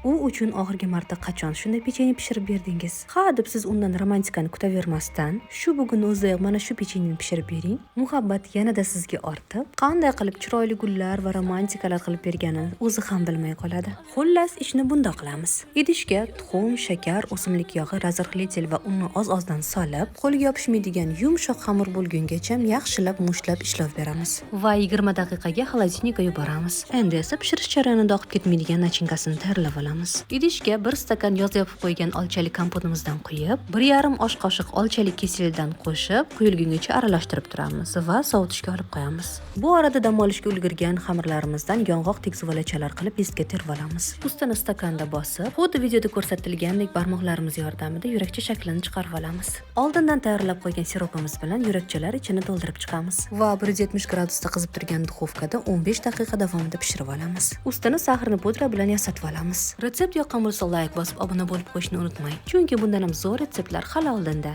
U uchun oxirgi marta qachon shunday pechenye pishirib berdingiz? Ha, deb siz undan romantikani kutavermasdan, shu bugun o'zidayoq mana shu pechenyeni pishirib bering. Muhabbat yanada sizga ortib, qanday qilib chiroyli gullar va romantikalar qilib berganini o'zi ham bilmay qoladi. Xullas, ishni bundoq qilamiz. Idishga tuxum, shakar, o'simlik yog'i, razrxlitel va unni oz-ozdan solib, qo'lga yopishmaydigan yumshoq xamir bo'lgungacha yaxshilab mushlab ishlov beramiz va 20 daqiqaga xolodilnikka yuboramiz. Endi esa pishirish jarayonida oqib ketmaydigan nachinkasini tayyorlab olamiz. Idishga 1 stakan yoz yopib qo'ygan olchali kompotimizdan quyib, 1,5 osh qoshiq olchali kesilidan qo'shib, quyilgungacha aralashtirib turamiz va sovutishga olib qo'yamiz. Bu orada dam olishga ulgurgan xamirlarimizdan yong'oq tekzuvalachalar qilib pestga terib olamiz. Ustini stakanda bosib, xuddi videoda ko'rsatilgandek barmoqlarimiz yordamida yurakcha shaklini chiqarib olamiz. Oldindan tayyorlab qo'ygan sirupimiz bilan yurakchalar ichini to'ldirib chiqamiz va 170 gradusda qizib turgan duxovkada 15 daqiqa davomida pishirib olamiz. Ustini saxarni pudra bilan yasatib olamiz. Retsept yoqqan bo'lsa like bosib obuna bo'lib qo'yishni unutmang, chunki bundan ham zo'r retseptlar hali oldinda.